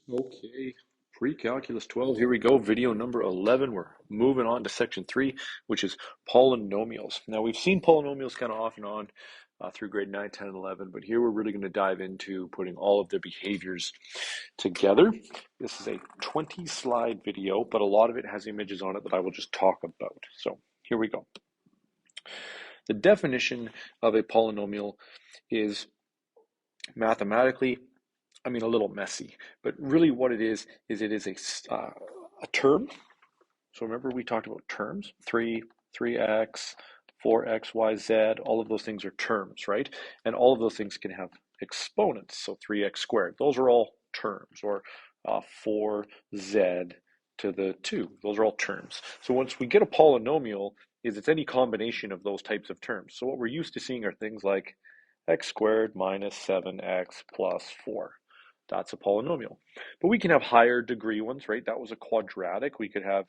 Okay, pre-calculus 12, here we go, video number 11. We're moving on to section 3, which is polynomials. Now, we've seen polynomials kind of off and on through grade 9, 10, and 11, but here we're really going to dive into putting all of the behaviors together. This is a 20-slide video, but a lot of it has images on it that I will just talk about. So here we go. The definition of a polynomial is mathematically, a little messy, but really what it is it is a term. So remember we talked about terms, 3x, 4x, y, z, all of those things are terms, right? And all of those things can have exponents, so 3x squared. Those are all terms, or 4z to the 2. Those are all terms. So once we get a polynomial, it's any combination of those types of terms. So what we're used to seeing are things like x squared minus 7x plus 4. That's a polynomial. But we can have higher degree ones, right? That was a quadratic. We could have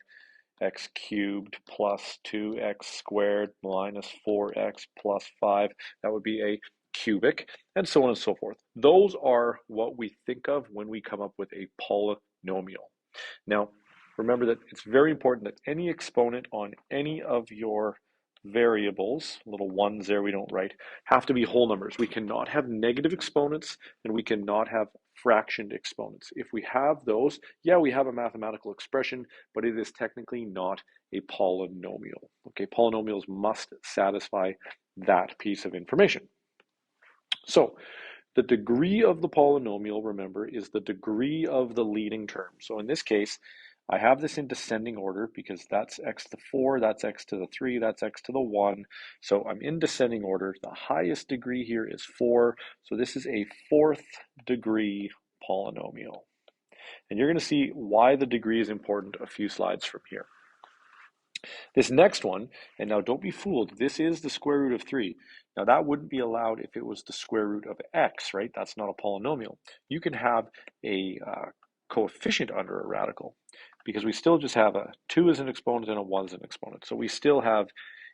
x cubed plus 2x squared minus 4x plus 5. That would be a cubic, and so on and so forth. Those are what we think of when we come up with a polynomial. Now, remember that it's very important that any exponent on any of your variables, little ones there we don't write, have to be whole numbers. We cannot have negative exponents, and we cannot have fractioned exponents. If we have those, yeah, we have a mathematical expression, but it is technically not a polynomial. Okay, polynomials must satisfy that piece of information. So the degree of the polynomial, remember, is the degree of the leading term. So in this case, I have this in descending order because that's x to the 4, that's x to the 3, that's x to the 1. So I'm in descending order. The highest degree here is 4. So this is a 4th degree polynomial. And you're going to see why the degree is important a few slides from here. This next one, and now don't be fooled, this is the square root of 3. Now that wouldn't be allowed if it was the square root of x, right? That's not a polynomial. You can have a coefficient under a radical because we still just have a 2 as an exponent and a 1 as an exponent. So we still have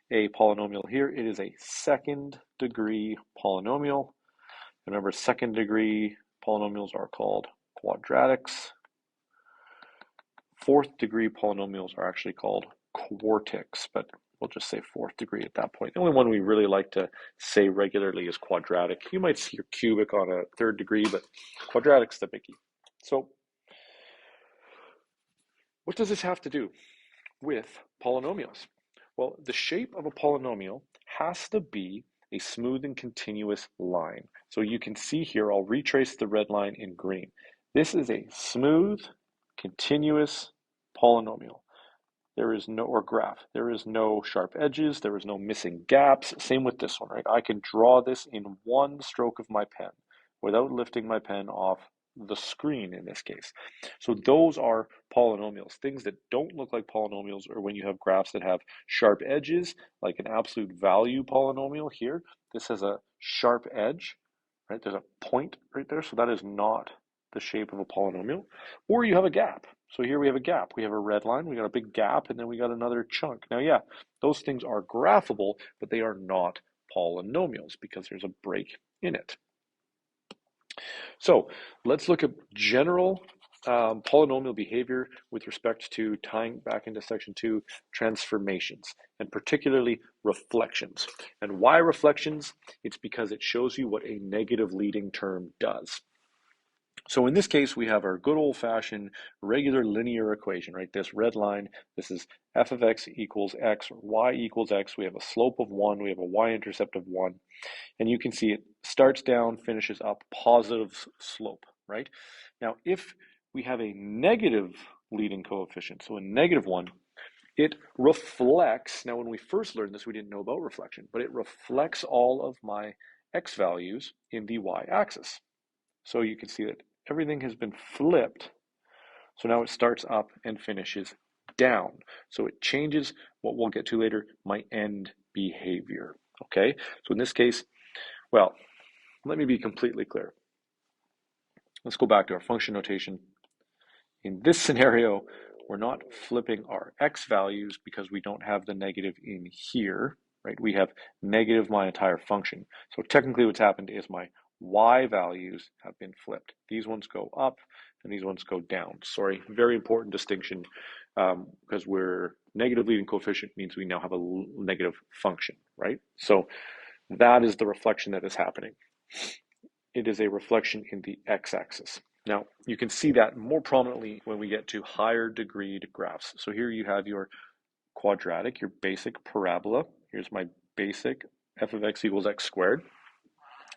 a polynomial here. It is a second degree polynomial. Remember, second degree polynomials are called quadratics. Fourth degree polynomials are actually called quartics, but we'll just say fourth degree at that point. The only one we really like to say regularly is quadratic. You might see your cubic on a third degree, but quadratic's the biggie. So what does this have to do with polynomials? Well, the shape of a polynomial has to be a smooth and continuous line. So you can see here, I'll retrace the red line in green. This is a smooth, continuous polynomial. There is no, or graph, there is no sharp edges, there is no missing gaps. Same with this one, right? I can draw this in one stroke of my pen without lifting my pen off the screen in this case. So those are polynomials. Things that don't look like polynomials are when you have graphs that have sharp edges, like an absolute value polynomial here. This has a sharp edge, right? There's a point right there, so that is not the shape of a polynomial. Or you have a gap. So here we have a gap. We have a red line, we got a big gap, and then we got another chunk. Now, yeah, those things are graphable, but they are not polynomials because there's a break in it. So let's look at general polynomial behavior with respect to tying back into section 2, transformations, and particularly reflections. And why reflections? It's because it shows you what a negative leading term does. So in this case, we have our good old-fashioned regular linear equation, right? This red line, this is f of x equals x, or y equals x. We have a slope of 1, we have a y-intercept of 1. And you can see it starts down, finishes up, positive slope, right? Now, if we have a negative leading coefficient, so a negative 1, it reflects, now when we first learned this, we didn't know about reflection, but it reflects all of my x values in the y-axis. So you can see that everything has been flipped. So now it starts up and finishes down. So it changes what we'll get to later, my end behavior. Okay, so in this case, well, let me be completely clear. Let's go back to our function notation. In this scenario, we're not flipping our x values because we don't have the negative in here, right? We have negative my entire function. So technically what's happened is my y values have been flipped. These ones go up and these ones go down. Sorry, very important distinction because we're negative leading coefficient means we now have a negative function, right? So that is the reflection that is happening. It is a reflection in the x-axis. Now, you can see that more prominently when we get to higher degreed graphs. So here you have your quadratic, your basic parabola. Here's my basic f of x equals x squared.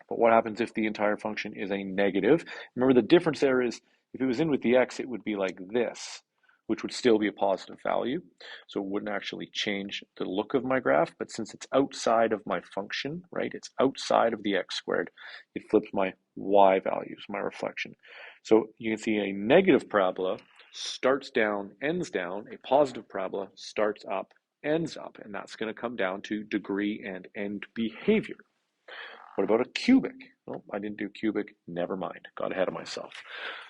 But what happens if the entire function is a negative? Remember, the difference there is if it was in with the x, it would be like this, which would still be a positive value. So it wouldn't actually change the look of my graph. But since it's outside of my function, right, it's outside of the x squared, it flips my y values, my reflection. So you can see a negative parabola starts down, ends down. A positive parabola starts up, ends up. And that's going to come down to degree and end behavior. What about a cubic? Well, I didn't do cubic, never mind, got ahead of myself.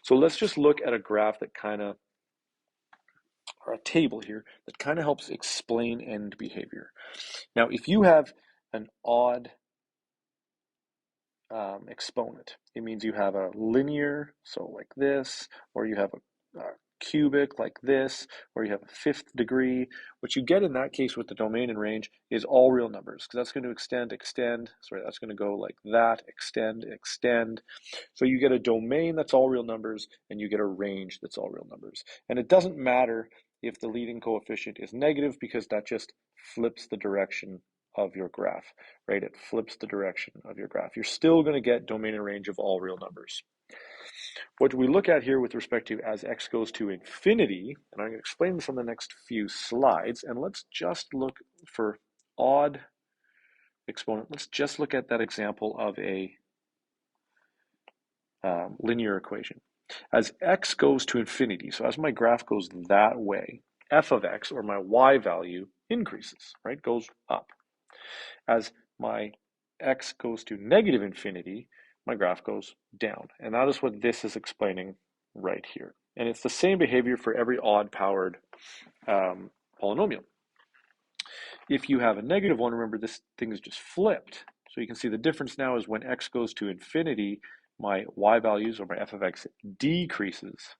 So let's just look at a graph that kind of, or a table here, that kind of helps explain end behavior. Now, if you have an odd exponent, it means you have a linear, so like this, or you have a cubic like this, or you have a fifth degree. What you get in that case with the domain and range is all real numbers, because that's going to extend, sorry, that's going to go like that, extend. So you get a domain that's all real numbers, and you get a range that's all real numbers. And it doesn't matter if the leading coefficient is negative, because that just flips the direction of your graph, right? It flips the direction of your graph. You're still going to get domain and range of all real numbers. What we look at here with respect to as x goes to infinity, and I'm going to explain this on the next few slides, and let's just look for odd exponent. Let's just look at that example of a linear equation. As x goes to infinity, so as my graph goes that way, f of x, or my y value, increases, right? Goes up. As my x goes to negative infinity, my graph goes down. And that is what this is explaining right here. And it's the same behavior for every odd-powered polynomial. If you have a negative one, remember this thing is just flipped. So you can see the difference now is when x goes to infinity, my y values, or my f of x, decreases.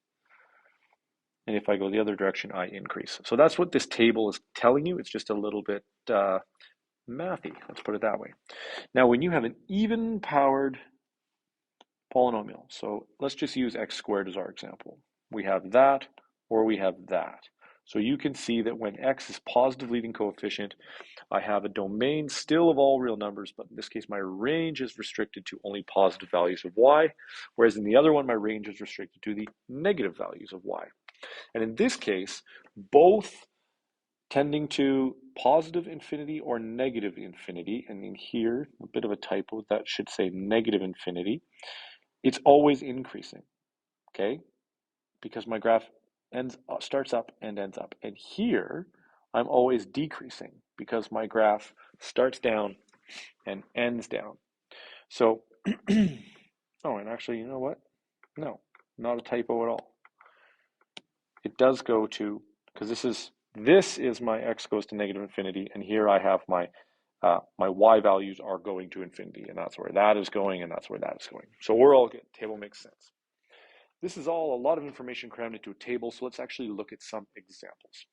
And if I go the other direction, I increase. So that's what this table is telling you. It's just a little bit mathy, let's put it that way. Now, when you have an even-powered polynomial, so let's just use x squared as our example. We have that, or we have that. So you can see that when x is positive leading coefficient, I have a domain still of all real numbers, but in this case, my range is restricted to only positive values of y, whereas in the other one, my range is restricted to the negative values of y. And in this case, both tending to positive infinity or negative infinity, and in here, a bit of a typo, that should say negative infinity, it's always increasing, okay? Because my graph starts up and ends up. And here, I'm always decreasing because my graph starts down and ends down. So, oh, and actually, you know what? No, not a typo at all. It does go to, because this is my x goes to negative infinity, and here I have my y values are going to infinity, and that's where that is going, and that's where that is going. So we're all good. Table makes sense. This is all a lot of information crammed into a table, so let's actually look at some examples.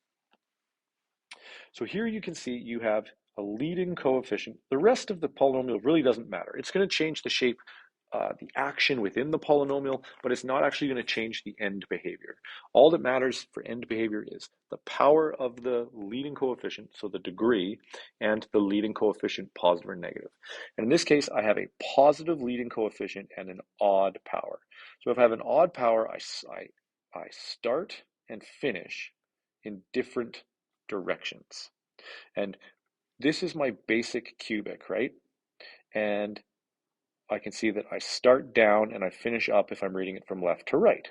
So here you can see you have a leading coefficient. The rest of the polynomial really doesn't matter. It's going to change the shape, the action within the polynomial, but it's not actually going to change the end behavior. All that matters for end behavior is the power of the leading coefficient, so the degree, and the leading coefficient, positive or negative. And in this case, I have a positive leading coefficient and an odd power. So if I have an odd power, I start and finish in different directions. And this is my basic cubic, right? And I can see that I start down and I finish up if I'm reading it from left to right.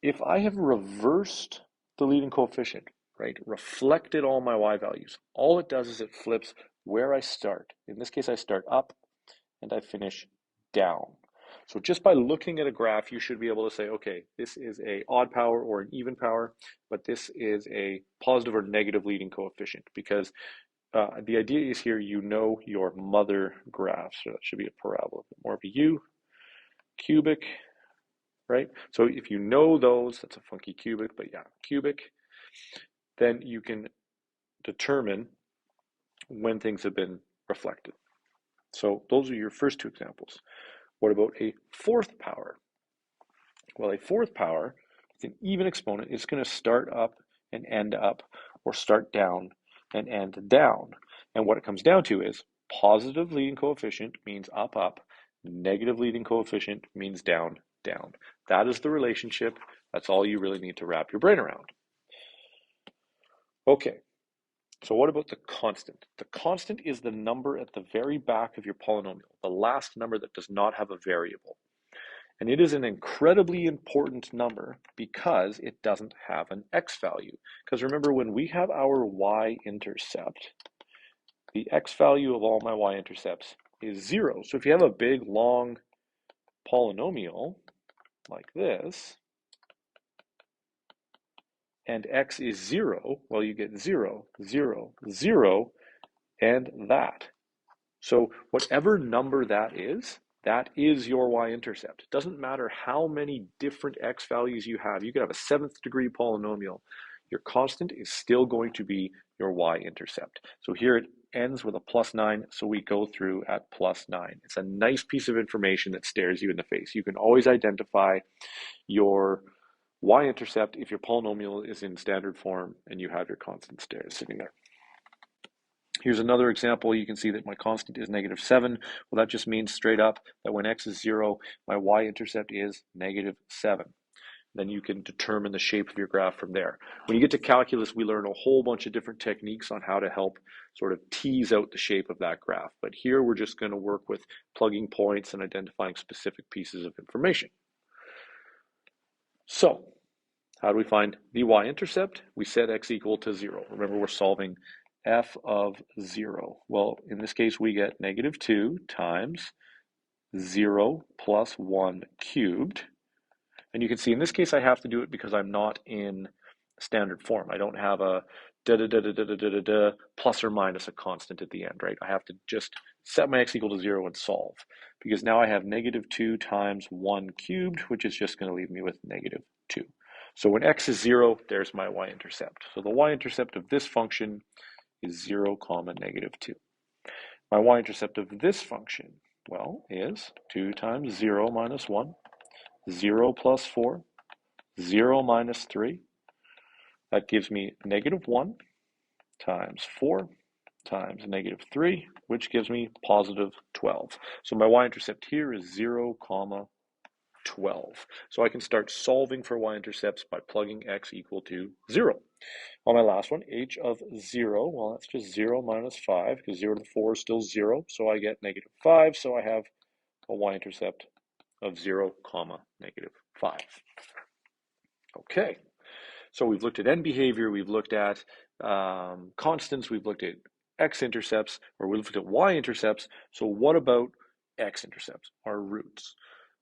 If I have reversed the leading coefficient, right, reflected all my y values, all it does is it flips where I start. In this case, I start up and I finish down. So just by looking at a graph, you should be able to say, okay, this is an odd power or an even power, but this is a positive or negative leading coefficient, because the idea is here you know your mother graph, so that should be a parabola, more of a U, cubic, right? So if you know those, that's a funky cubic, but yeah, cubic, then you can determine when things have been reflected. So those are your first two examples. What about a fourth power? Well, a fourth power, it's an even exponent. It's going to start up and end up, or start down and end down. And what it comes down to is positive leading coefficient means up, up. Negative leading coefficient means down, down. That is the relationship. That's all you really need to wrap your brain around. Okay, so what about the constant? The constant is the number at the very back of your polynomial, the last number that does not have a variable. And it is an incredibly important number because it doesn't have an x value. Because remember, when we have our y-intercept, the x value of all my y-intercepts is 0. So if you have a big, long polynomial like this, and x is 0, well, you get 0, 0, 0, and that. So whatever number that is your y-intercept. It doesn't matter how many different x values you have. You could have a 7th degree polynomial. Your constant is still going to be your y-intercept. So here it ends with a +9, so we go through at +9. It's a nice piece of information that stares you in the face. You can always identify your y-intercept if your polynomial is in standard form and you have your constant sitting there. Here's another example. You can see that my constant is -7. Well, that just means straight up that when x is 0, my y-intercept is -7. Then you can determine the shape of your graph from there. When you get to calculus, we learn a whole bunch of different techniques on how to help sort of tease out the shape of that graph. But here we're just going to work with plugging points and identifying specific pieces of information. So, how do we find the y-intercept? We set x equal to 0. Remember, we're solving f of 0. Well, in this case, we get -2 times 0 plus 1 cubed. And you can see in this case, I have to do it because I'm not in standard form. I don't have a plus or minus a constant at the end, right? I have to just set my x equal to 0 and solve, because now I have -2 times 1 cubed, which is just going to leave me with -2. So when x is 0, there's my y-intercept. So the y-intercept of this function is 0, -2. My y-intercept of this function, well, is 2 times 0 minus 1, 0 plus 4, 0 minus 3. That gives me -1 times 4 times -3, which gives me +12. So my y-intercept here is 0, 12. So I can start solving for y-intercepts by plugging x equal to 0. On my last one, h of 0, well, that's just 0 minus 5, because 0 to the 4 is still 0, so I get -5, so I have a y-intercept of 0, -5. Okay, so we've looked at end behavior, we've looked at constants, we've looked at x-intercepts, or we've looked at y-intercepts. So what about x-intercepts, our roots?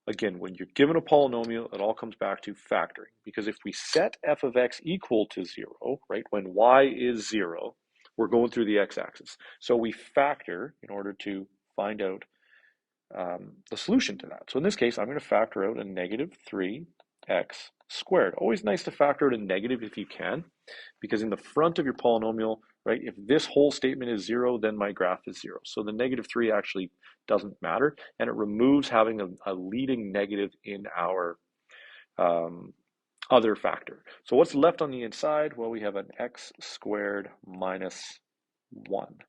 Again, when you're given a polynomial, it all comes back to factoring, because if we set f of x equal to 0, right, when y is 0, we're going through the x-axis. So we factor in order to find out the solution to that. So in this case, I'm going to factor out a -3x squared. Always nice to factor out a negative if you can, because in the front of your polynomial, right, if this whole statement is 0, then my graph is 0. So the -3 actually doesn't matter, and it removes having a leading negative in our other factor. So what's left on the inside? Well, we have an x squared minus 1.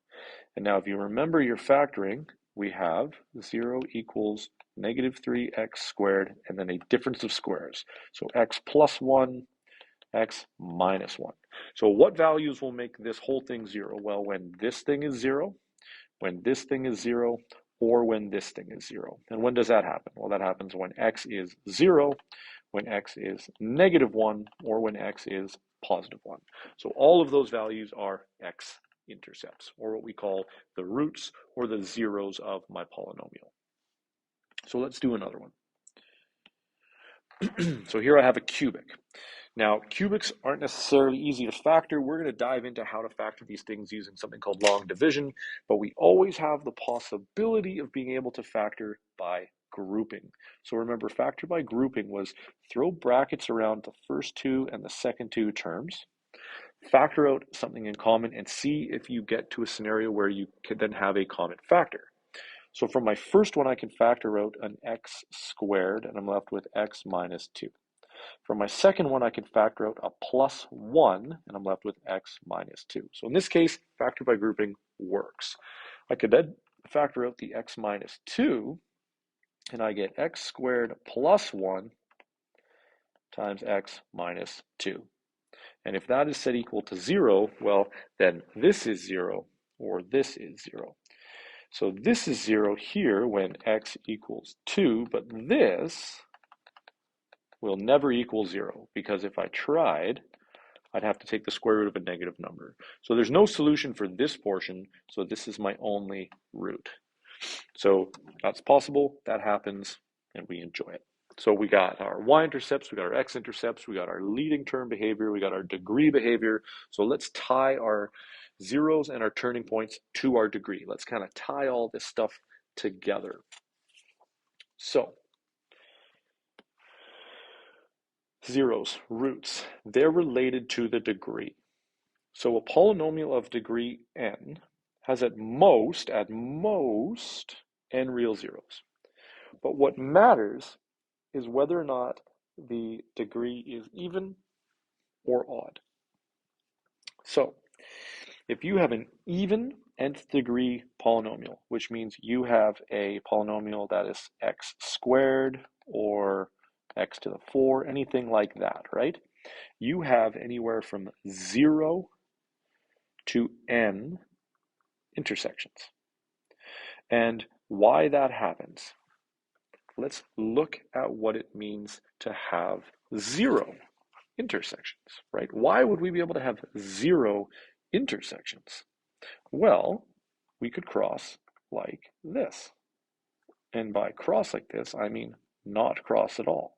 And now if you remember your factoring, we have 0 equals -3x squared, and then a difference of squares. So x plus 1, x minus 1. So what values will make this whole thing 0? Well, when this thing is 0, when this thing is 0, or when this thing is 0. And when does that happen? Well, that happens when x is 0, when x is -1, or when x is +1. So all of those values are x-intercepts, or what we call the roots or the zeros of my polynomial. So let's do another one. So here I have a cubic. Now, cubics aren't necessarily easy to factor. We're going to dive into how to factor these things using something called long division, but we always have the possibility of being able to factor by grouping. So remember, factor by grouping was throw brackets around the first two and the second two terms, factor out something in common, and see if you get to a scenario where you can then have a common factor. So from my first one, I can factor out an x squared, and I'm left with x minus 2. From my second one, I can factor out a plus 1, and I'm left with x minus 2. So in this case, factor by grouping works. I could then factor out the x minus 2, and I get x squared plus 1 times x minus 2. And if that is set equal to 0, well, then this is 0, or this is 0. So this is 0 here when x equals 2, but this will never equal 0, because if I tried, I'd have to take the square root of a negative number. So there's no solution for this portion, so this is my only root. So that's possible, that happens, and we enjoy it. So we got our y-intercepts, we got our x-intercepts, we got our leading term behavior, we got our degree behavior. So let's tie our zeros and our turning points to our degree. Let's kind of tie all this stuff together. So zeros, roots, they're related to the degree. So a polynomial of degree n has at most, n real zeros. But what matters is whether or not the degree is even or odd. So if you have an even nth degree polynomial, which means you have a polynomial that is x squared or x to the 4, anything like that, right? You have anywhere from 0 to n intersections. And why that happens, let's look at what it means to have 0 intersections, right? Why would we be able to have 0 intersections? Well, we could cross like this. And by cross like this, I mean not cross at all.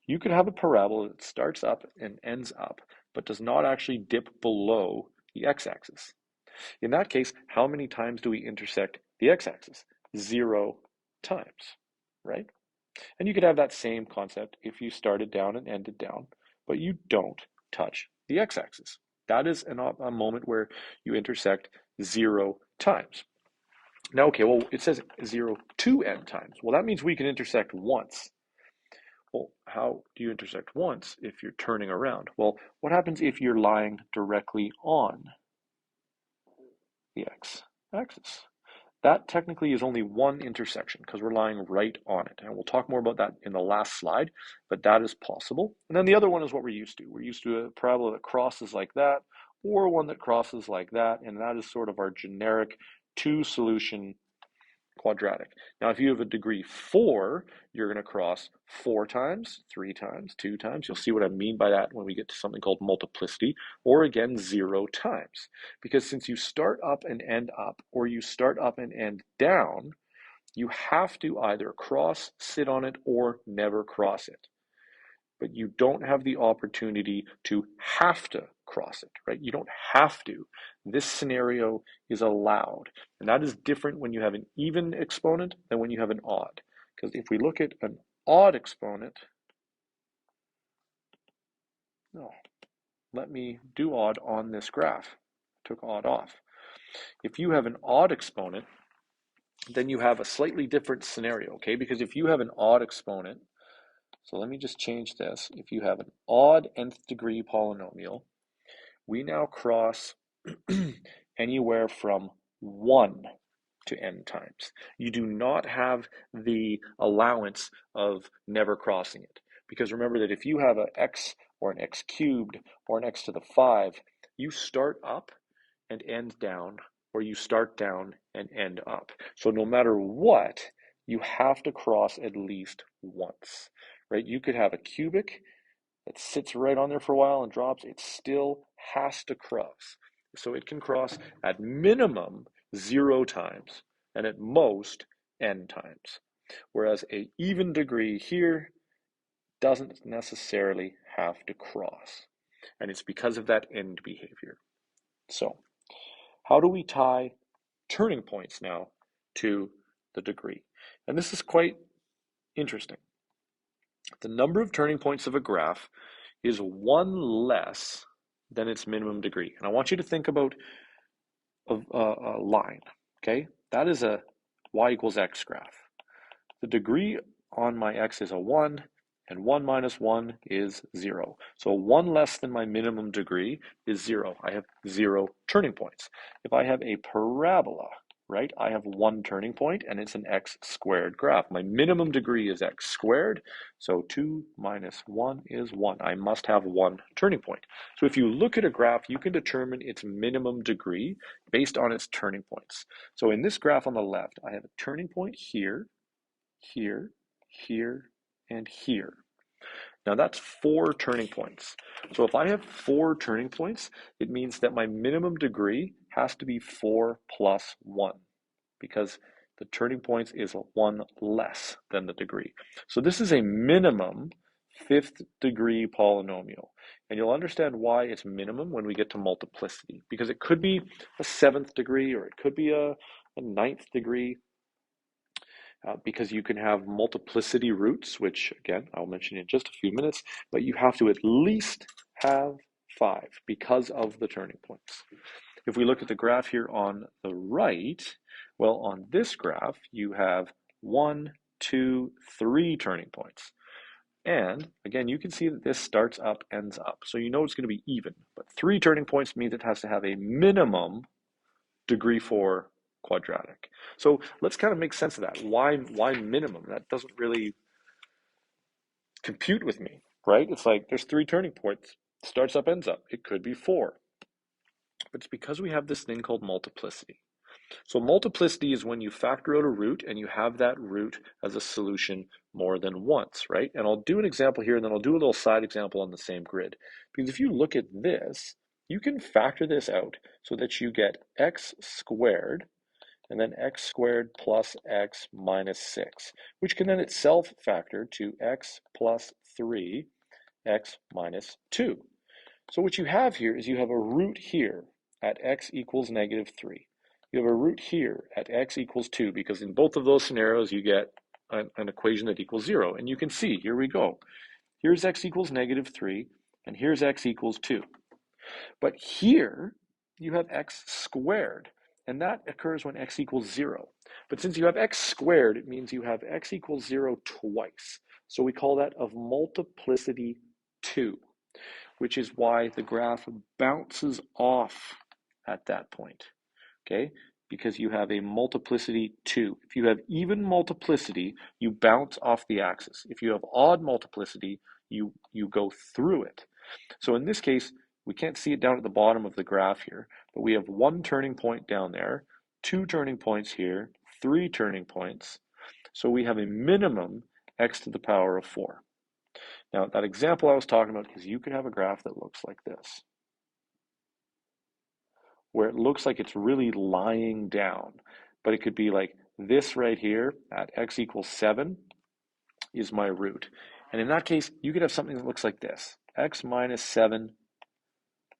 You could have a parabola that starts up and ends up, but does not actually dip below the x-axis. In that case, how many times do we intersect the x-axis? 0 times, right? And you could have that same concept if you started down and ended down, but you don't touch the x-axis. That is a moment where you intersect 0 times. Now, okay, well, it says 0 to n times. Well, that means we can intersect once. Well, how do you intersect once if you're turning around? Well, what happens if you're lying directly on the x-axis? That technically is only one intersection because we're lying right on it. And we'll talk more about that in the last slide, but that is possible. And then the other one is what we're used to. We're used to a parabola that crosses like that, or one that crosses like that, and that is sort of our generic two-solution quadratic. Now, if you have a degree 4, you're going to cross 4 times, 3 times, 2 times. You'll see what I mean by that when we get to something called multiplicity, or again, 0 times. Because since you start up and end up, or you start up and end down, you have to either cross, sit on it, or never cross it. But you don't have the opportunity to have to cross it, right? You don't have to. This scenario is allowed. And that is different when you have an even exponent than when you have an odd. Because if we look at an odd exponent, let me do odd on this graph. Took odd off. If you have an odd exponent, then you have a slightly different scenario, okay? Because if you have an odd exponent, so let me just change this. If you have an odd nth degree polynomial, we now cross anywhere from 1 to n times. You do not have the allowance of never crossing it. Because remember that if you have an x or an x cubed or an x to the 5, you start up and end down, or you start down and end up. So no matter what, you have to cross at least once, right? You could have a cubic that sits right on there for a while and drops. It still has to cross. So it can cross at minimum 0 times and at most n times. Whereas an even degree here doesn't necessarily have to cross. And it's because of that end behavior. So how do we tie turning points now to the degree? And this is quite interesting. The number of turning points of a graph is one less than its minimum degree. And I want you to think about a line, okay? That is a y equals x graph. The degree on my x is a 1, and 1 minus 1 is 0. So 1 less than my minimum degree is 0. I have 0 turning points. If I have a parabola, right, I have 1 turning point, and it's an x squared graph. My minimum degree is x squared, so 2 minus 1 is 1. I must have 1 turning point. So if you look at a graph, you can determine its minimum degree based on its turning points. So in this graph on the left, I have a turning point here, here, here, and here. Now that's 4 turning points. So if I have 4 turning points, it means that my minimum degree has to be 4 plus 1, because the turning points is 1 less than the degree. So this is a minimum 5th degree polynomial. And you'll understand why it's minimum when we get to multiplicity, because it could be a 7th degree, or it could be a 9th degree. Because you can have multiplicity roots, which again, I'll mention in just a few minutes, but you have to at least have 5 because of the turning points. If we look at the graph here on the right, well, on this graph, you have 1, 2, 3 turning points. And again, you can see that this starts up, ends up. So you know it's going to be even, but 3 turning points means it has to have a minimum degree 4 quadratic. So let's kind of make sense of that. Why minimum? That doesn't really compute with me, right? It's like there's 3 turning points. Starts up, ends up. It could be 4. But it's because we have this thing called multiplicity. So multiplicity is when you factor out a root and you have that root as a solution more than once, right? And I'll do an example here, and then I'll do a little side example on the same grid. Because if you look at this, you can factor this out so that you get x squared and then x squared plus x minus 6, which can then itself factor to x plus 3, x minus 2. So what you have here is you have a root here at x equals negative 3. You have a root here at x equals 2, because in both of those scenarios you get an equation that equals 0. And you can see, here we go. Here's x equals negative 3, and here's x equals 2. But here you have x squared, and that occurs when x equals 0. But since you have x squared, it means you have x equals 0 twice. So we call that of multiplicity 2, which is why the graph bounces off at that point, okay? Because you have a multiplicity 2. If you have even multiplicity, you bounce off the axis. If you have odd multiplicity, you go through it. So in this case, we can't see it down at the bottom of the graph here, but we have 1 turning point down there, 2 turning points here, 3 turning points. So we have a minimum x to the power of 4. Now, that example I was talking about is you could have a graph that looks like this, where it looks like it's really lying down, but it could be like this right here at x equals 7 is my root. And in that case, you could have something that looks like this, x minus 7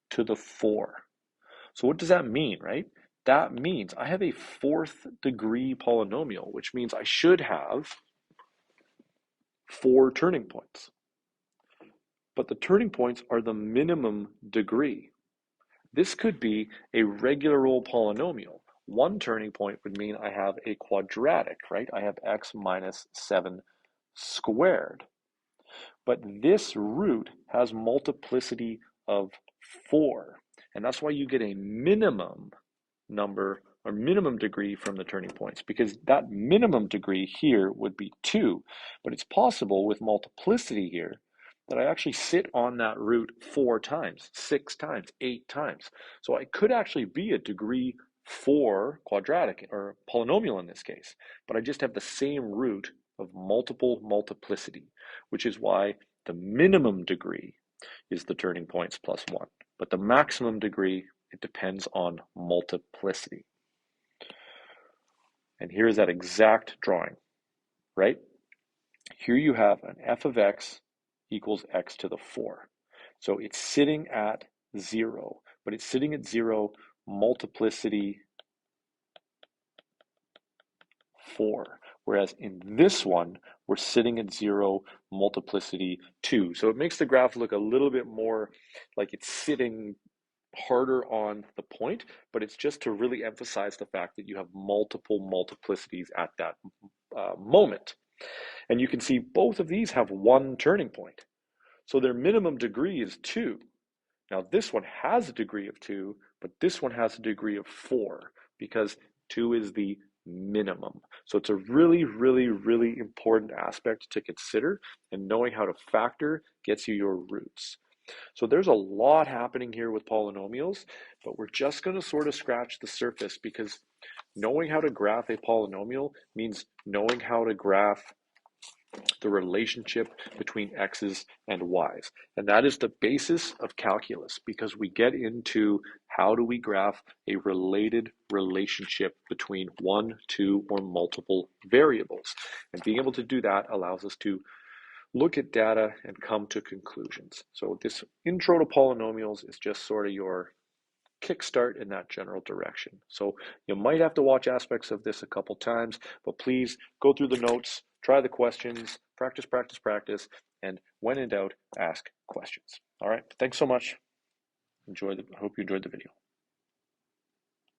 to the 4. So what does that mean, right? That means I have a 4th degree polynomial, which means I should have 4 turning points. But the turning points are the minimum degree. This could be a regular old polynomial. 1 turning point would mean I have a quadratic, right? I have x minus 7 squared. But this root has multiplicity of 4. And that's why you get a minimum number or minimum degree from the turning points, because that minimum degree here would be 2. But it's possible with multiplicity here that I actually sit on that root 4 times, 6 times, 8 times. So I could actually be a degree 4 quadratic or polynomial in this case, but I just have the same root of multiple multiplicity, which is why the minimum degree is the turning points plus 1. But the maximum degree, it depends on multiplicity. And here's that exact drawing, right? Here you have an f of x equals x to the 4. So it's sitting at 0, but it's sitting at 0 multiplicity 4. Whereas in this one, we're sitting at 0 multiplicity 2. So it makes the graph look a little bit more like it's sitting harder on the point, but it's just to really emphasize the fact that you have multiple multiplicities at that moment. And you can see both of these have one turning point. So their minimum degree is 2. Now this one has a degree of 2, but this one has a degree of 4 because 2 is the minimum. So it's a really, really, really important aspect to consider, and knowing how to factor gets you your roots. So there's a lot happening here with polynomials, but we're just going to sort of scratch the surface, because knowing how to graph a polynomial means knowing how to graph the relationship between x's and y's. And that is the basis of calculus, because we get into how do we graph a related relationship between one, two, or multiple variables. And being able to do that allows us to look at data and come to conclusions. So this intro to polynomials is just sort of your kickstart in that general direction. So you might have to watch aspects of this a couple times, but please go through the notes, try the questions, practice, practice, practice, and when in doubt, ask questions. All right, thanks so much. I hope you enjoyed the video.